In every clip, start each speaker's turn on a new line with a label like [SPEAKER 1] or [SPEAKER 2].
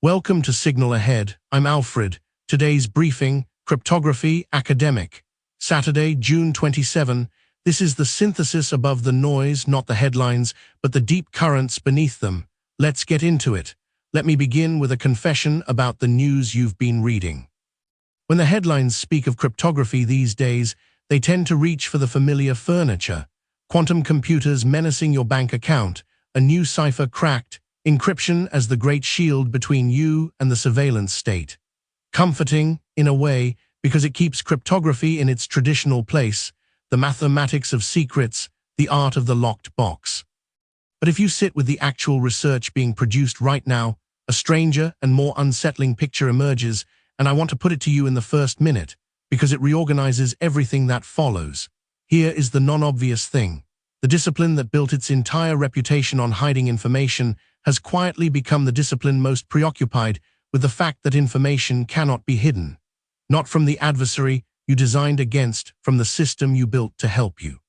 [SPEAKER 1] Welcome to Signal Ahead. I'm Alfred. Today's briefing, Cryptography Academic. Saturday, June 27. This is the synthesis above the noise, not the headlines, but the deep currents beneath them. Let's get into it. Let me begin with a confession about the news you've been reading. When the headlines speak of cryptography these days, they tend to reach for the familiar furniture. Quantum computers menacing your bank account, a new cipher cracked, encryption as the great shield between you and the surveillance state. Comforting, in a way, because it keeps cryptography in its traditional place, the mathematics of secrets, the art of the locked box. But if you sit with the actual research being produced right now, a stranger and more unsettling picture emerges, and I want to put it to you in the first minute, because it reorganizes everything that follows. Here is the non-obvious thing. The discipline that built its entire reputation on hiding information has quietly become the discipline most preoccupied with the fact that information cannot be hidden. Not from the adversary you designed against, from the system you built to help you.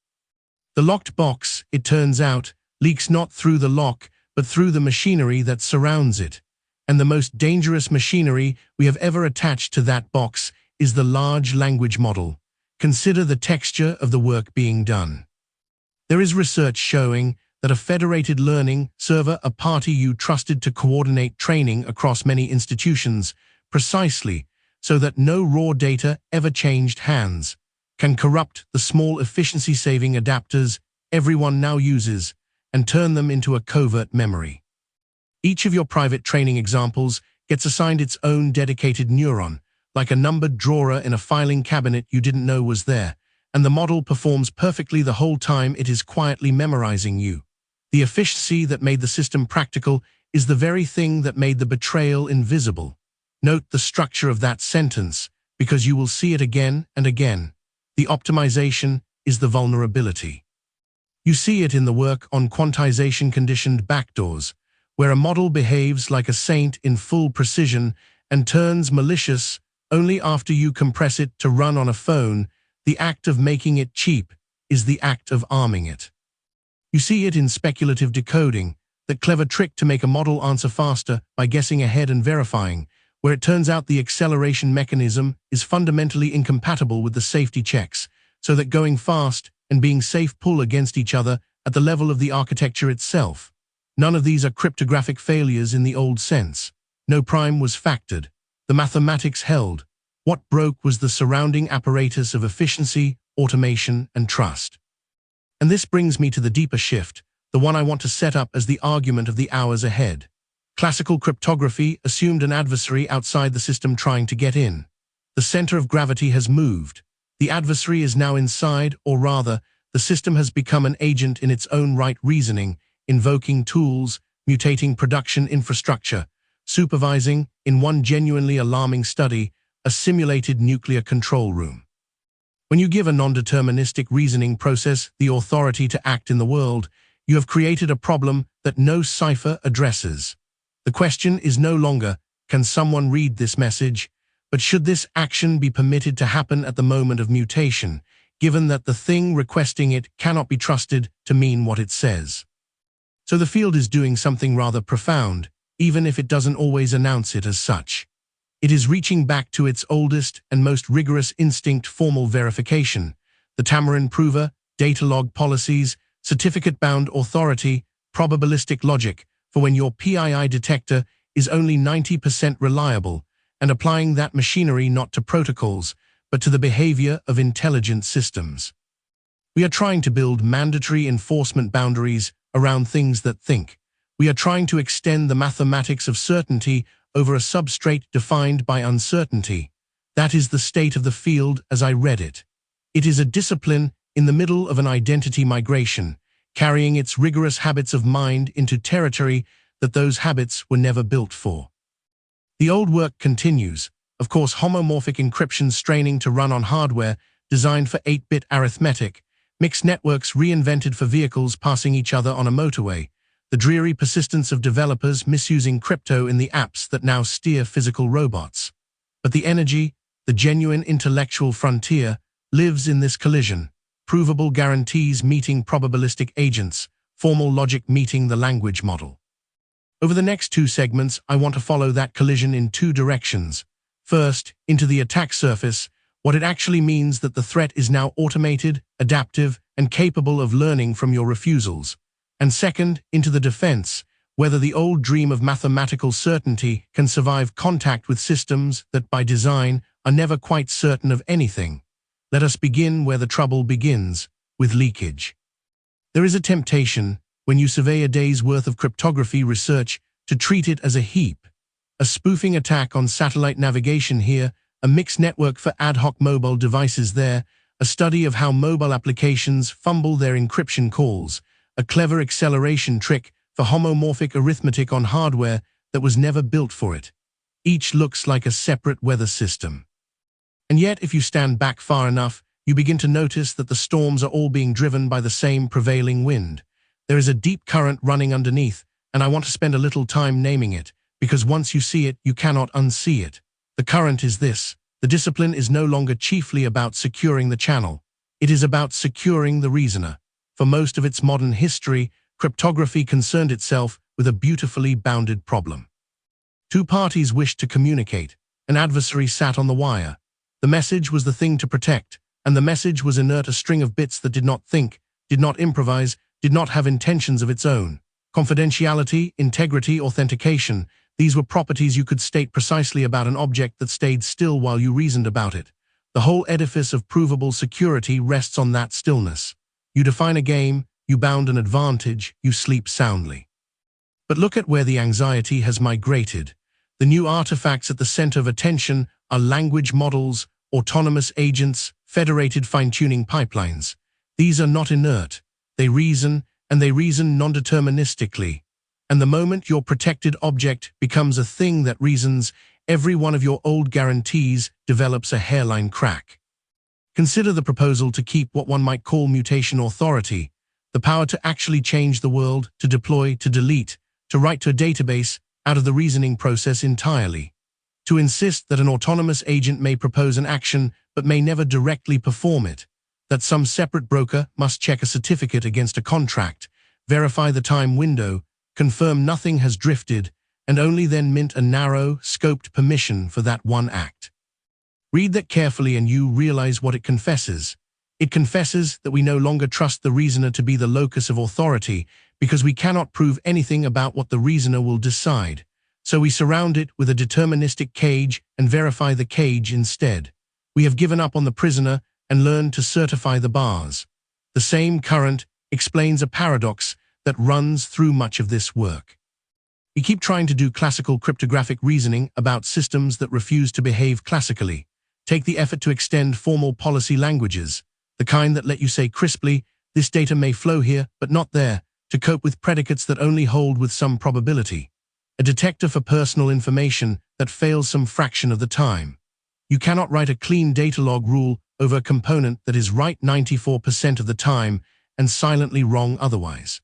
[SPEAKER 1] The locked box, it turns out, leaks not through the lock, but through the machinery that surrounds it. And the most dangerous machinery we have ever attached to that box is the large language model. Consider the texture of the work being done. There is research showing that a federated learning server, a party you trusted to coordinate training across many institutions, precisely so that no raw data ever changed hands, can corrupt the small efficiency-saving adapters everyone now uses and turn them into a covert memory. Each of your private training examples gets assigned its own dedicated neuron, like a numbered drawer in a filing cabinet you didn't know was there, and the model performs perfectly the whole time it is quietly memorizing you. The efficiency that made the system practical is the very thing that made the betrayal invisible. Note the structure of that sentence, because you will see it again and again. The optimization is the vulnerability. You see it in the work on quantization-conditioned backdoors, where a model behaves like a saint in full precision and turns malicious only after you compress it to run on a phone. The act of making it cheap is the act of arming it. You see it in speculative decoding, that clever trick to make a model answer faster by guessing ahead and verifying, where it turns out the acceleration mechanism is fundamentally incompatible with the safety checks, so that going fast and being safe pull against each other at the level of the architecture itself. None of these are cryptographic failures in the old sense. No prime was factored. The mathematics held. What broke was the surrounding apparatus of efficiency, automation, and trust. And this brings me to the deeper shift, the one I want to set up as the argument of the hours ahead. Classical cryptography assumed an adversary outside the system trying to get in. The center of gravity has moved. The adversary is now inside, or rather, the system has become an agent in its own right, reasoning, invoking tools, mutating production infrastructure, supervising, in one genuinely alarming study, a simulated nuclear control room. When you give a non-deterministic reasoning process the authority to act in the world, you have created a problem that no cipher addresses. The question is no longer, can someone read this message, but should this action be permitted to happen at the moment of mutation, given that the thing requesting it cannot be trusted to mean what it says. So the field is doing something rather profound, even if it doesn't always announce it as such. It is reaching back to its oldest and most rigorous instinct, formal verification, the Tamarin prover, data log policies, certificate-bound authority, probabilistic logic, for when your PII detector is only 90% reliable, and applying that machinery not to protocols, but to the behavior of intelligent systems. We are trying to build mandatory enforcement boundaries around things that think. We are trying to extend the mathematics of certainty over a substrate defined by uncertainty. That is the state of the field as I read it. It is a discipline in the middle of an identity migration, carrying its rigorous habits of mind into territory that those habits were never built for. The old work continues, of course, homomorphic encryption straining to run on hardware designed for 8-bit arithmetic, mixed networks reinvented for vehicles passing each other on a motorway, the dreary persistence of developers misusing crypto in the apps that now steer physical robots. But the energy, the genuine intellectual frontier, lives in this collision. Provable guarantees meeting probabilistic agents, formal logic meeting the language model. Over the next two segments, I want to follow that collision in two directions. First, into the attack surface, what it actually means that the threat is now automated, adaptive, and capable of learning from your refusals. And second, into the defense, whether the old dream of mathematical certainty can survive contact with systems that, by design, are never quite certain of anything. Let us begin where the trouble begins, with leakage. There is a temptation, when you survey a day's worth of cryptography research, to treat it as a heap. A spoofing attack on satellite navigation here, a mixed network for ad hoc mobile devices there, a study of how mobile applications fumble their encryption calls, a clever acceleration trick for homomorphic arithmetic on hardware that was never built for it. Each looks like a separate weather system. And yet, if you stand back far enough, you begin to notice that the storms are all being driven by the same prevailing wind. There is a deep current running underneath, and I want to spend a little time naming it, because once you see it, you cannot unsee it. The current is this: the discipline is no longer chiefly about securing the channel. It is about securing the reasoner. For most of its modern history, cryptography concerned itself with a beautifully bounded problem. Two parties wished to communicate. An adversary sat on the wire. The message was the thing to protect, and the message was inert, a string of bits that did not think, did not improvise, did not have intentions of its own. Confidentiality, integrity, authentication, these were properties you could state precisely about an object that stayed still while you reasoned about it. The whole edifice of provable security rests on that stillness. You define a game, you bound an advantage, you sleep soundly. But look at where the anxiety has migrated. The new artifacts at the center of attention are language models, autonomous agents, federated fine-tuning pipelines. These are not inert. They reason, and they reason non-deterministically. And the moment your protected object becomes a thing that reasons, every one of your old guarantees develops a hairline crack. Consider the proposal to keep what one might call mutation authority, the power to actually change the world, to deploy, to delete, to write to a database out of the reasoning process entirely. To insist that an autonomous agent may propose an action but may never directly perform it, that some separate broker must check a certificate against a contract, verify the time window, confirm nothing has drifted, and only then mint a narrow, scoped permission for that one act. Read that carefully and you realize what it confesses. It confesses that we no longer trust the reasoner to be the locus of authority because we cannot prove anything about what the reasoner will decide. So we surround it with a deterministic cage and verify the cage instead. We have given up on the prisoner and learned to certify the bars. The same current explains a paradox that runs through much of this work. We keep trying to do classical cryptographic reasoning about systems that refuse to behave classically. Take the effort to extend formal policy languages, the kind that let you say crisply, this data may flow here, but not there, to cope with predicates that only hold with some probability. A detector for personal information that fails some fraction of the time. You cannot write a clean data log rule over a component that is right 94% of the time and silently wrong otherwise.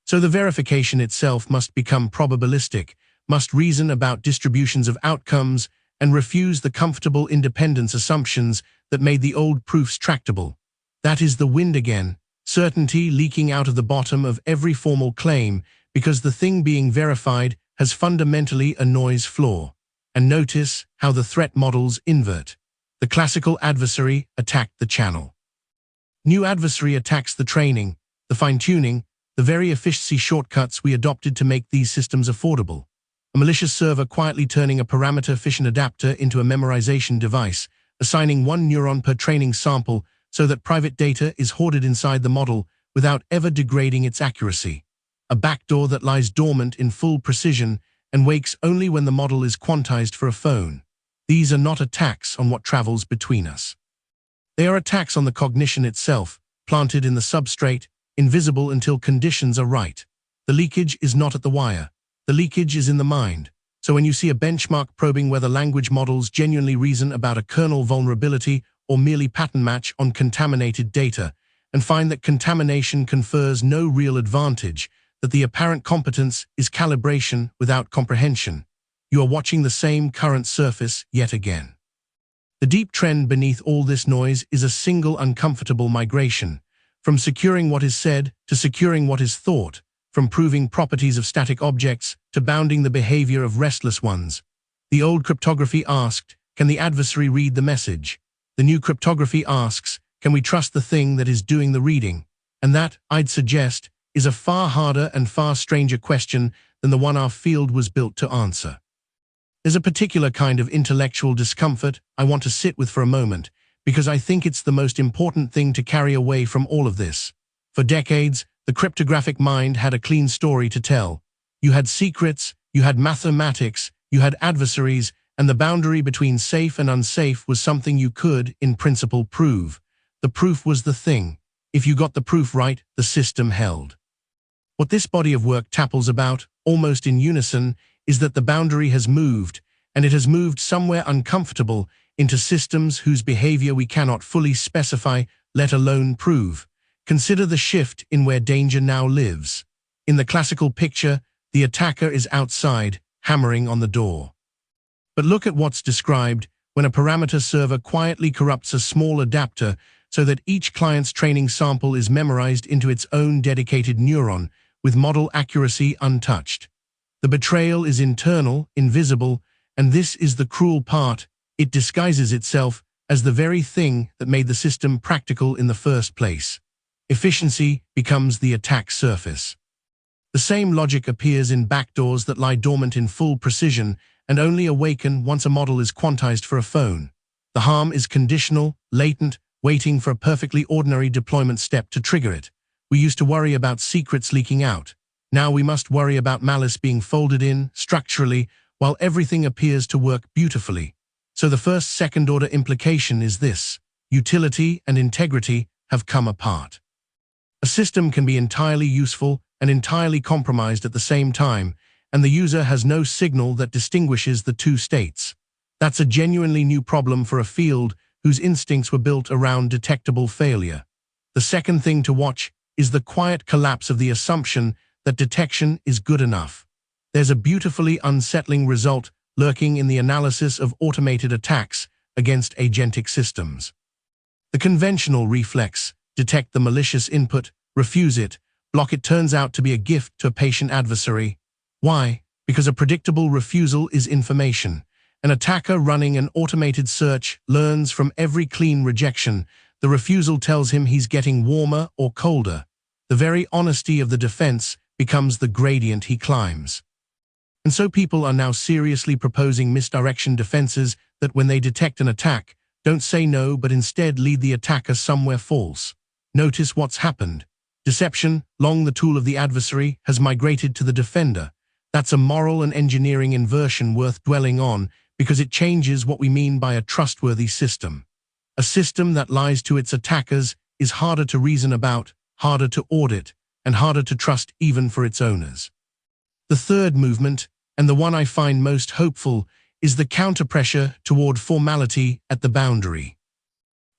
[SPEAKER 1] So the verification itself must become probabilistic, must reason about distributions of outcomes, and refuse the comfortable independence assumptions that made the old proofs tractable. That is the wind again, certainty leaking out of the bottom of every formal claim because the thing being verified has fundamentally a noise flaw. And notice how the threat models invert. The classical adversary attacked the channel. New adversary attacks the training, the fine-tuning, the very efficiency shortcuts we adopted to make these systems affordable. A malicious server quietly turning a parameter-efficient adapter into a memorization device, assigning one neuron per training sample so that private data is hoarded inside the model without ever degrading its accuracy. A backdoor that lies dormant in full precision and wakes only when the model is quantized for a phone. These are not attacks on what travels between us. They are attacks on the cognition itself, planted in the substrate, invisible until conditions are right. The leakage is not at the wire. The leakage is in the mind. So when you see a benchmark probing whether language models genuinely reason about a kernel vulnerability or merely pattern match on contaminated data, and find that contamination confers no real advantage, that the apparent competence is calibration without comprehension, you are watching the same current surface yet again. The deep trend beneath all this noise is a single uncomfortable migration, from securing what is said to securing what is thought, from proving properties of static objects to bounding the behavior of restless ones. The old cryptography asked, can the adversary read the message? The new cryptography asks, can we trust the thing that is doing the reading? And that, I'd suggest, is a far harder and far stranger question than the one our field was built to answer. There's a particular kind of intellectual discomfort I want to sit with for a moment, because I think it's the most important thing to carry away from all of this. For decades, the cryptographic mind had a clean story to tell. You had secrets, you had mathematics, you had adversaries, and the boundary between safe and unsafe was something you could, in principle, prove. The proof was the thing. If you got the proof right, the system held. What this body of work tapples about, almost in unison, is that the boundary has moved, and it has moved somewhere uncomfortable into systems whose behavior we cannot fully specify, let alone prove. Consider the shift in where danger now lives. In the classical picture, the attacker is outside, hammering on the door. But look at what's described when a parameter server quietly corrupts a small adapter so that each client's training sample is memorized into its own dedicated neuron, with model accuracy untouched. The betrayal is internal, invisible, and this is the cruel part. It disguises itself as the very thing that made the system practical in the first place. Efficiency becomes the attack surface. The same logic appears in backdoors that lie dormant in full precision and only awaken once a model is quantized for a phone. The harm is conditional, latent, waiting for a perfectly ordinary deployment step to trigger it. We used to worry about secrets leaking out. Now we must worry about malice being folded in, structurally, while everything appears to work beautifully. So the first second-order implication is this: utility and integrity have come apart. A system can be entirely useful and entirely compromised at the same time, and the user has no signal that distinguishes the two states. That's a genuinely new problem for a field whose instincts were built around detectable failure. The second thing to watch is the quiet collapse of the assumption that detection is good enough. There's a beautifully unsettling result lurking in the analysis of automated attacks against agentic systems. The conventional reflex, detect the malicious input, refuse it, block it, turns out to be a gift to a patient adversary. Why? Because a predictable refusal is information. An attacker running an automated search learns from every clean rejection. The refusal tells him he's getting warmer or colder. The very honesty of the defense becomes the gradient he climbs. And so people are now seriously proposing misdirection defenses that, when they detect an attack, don't say no but instead lead the attacker somewhere false. Notice what's happened. Deception, long the tool of the adversary, has migrated to the defender. That's a moral and engineering inversion worth dwelling on, because it changes what we mean by a trustworthy system. A system that lies to its attackers is harder to reason about, harder to audit, and harder to trust even for its owners. The third movement, and the one I find most hopeful, is the counterpressure toward formality at the boundary.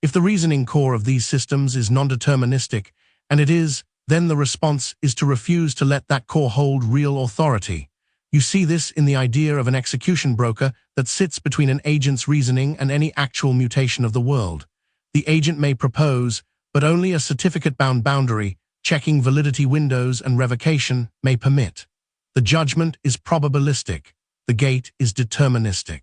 [SPEAKER 1] If the reasoning core of these systems is non-deterministic, and it is, then the response is to refuse to let that core hold real authority. You see this in the idea of an execution broker that sits between an agent's reasoning and any actual mutation of the world. The agent may propose, but only a certificate-bound boundary, checking validity windows and revocation, may permit. The judgment is probabilistic. The gate is deterministic.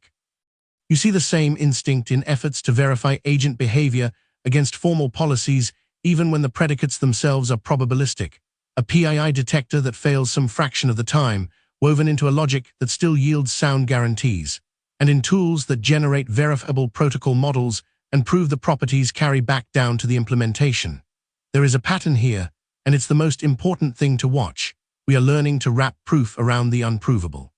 [SPEAKER 1] You see the same instinct in efforts to verify agent behavior against formal policies, even when the predicates themselves are probabilistic. A PII detector that fails some fraction of the time, woven into a logic that still yields sound guarantees, and in tools that generate verifiable protocol models and prove the properties carry back down to the implementation. There is a pattern here, and it's the most important thing to watch. We are learning to wrap proof around the unprovable.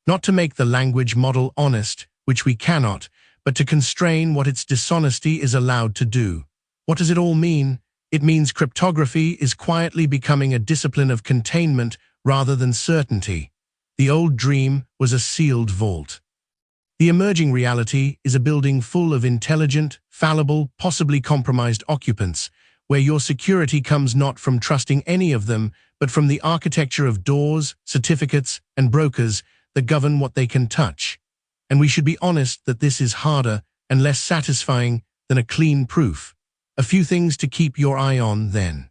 [SPEAKER 1] Not to make the language model honest, which we cannot, but to constrain what its dishonesty is allowed to do. What does it all mean? It means cryptography is quietly becoming a discipline of containment rather than certainty. The old dream was a sealed vault. The emerging reality is a building full of intelligent, fallible, possibly compromised occupants, where your security comes not from trusting any of them, but from the architecture of doors, certificates, and brokers that govern what they can touch. And we should be honest that this is harder and less satisfying than a clean proof. A few things to keep your eye on, then.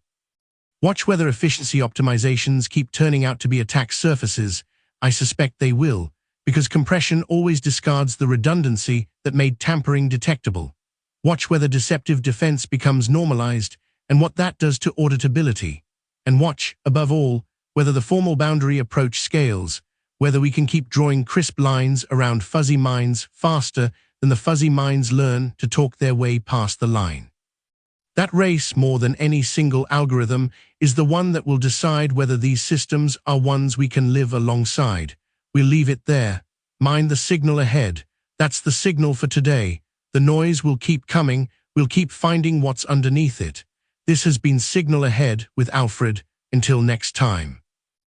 [SPEAKER 1] Watch whether efficiency optimizations keep turning out to be attack surfaces. I suspect they will, because compression always discards the redundancy that made tampering detectable. Watch whether deceptive defense becomes normalized and what that does to auditability. And watch, above all, whether the formal boundary approach scales, whether we can keep drawing crisp lines around fuzzy minds faster than the fuzzy minds learn to talk their way past the line. That race, more than any single algorithm, is the one that will decide whether these systems are ones we can live alongside. We'll leave it there. Mind the signal ahead. That's the signal for today. The noise will keep coming. We'll keep finding what's underneath it. This has been Signal Ahead with Alfred. Until next time.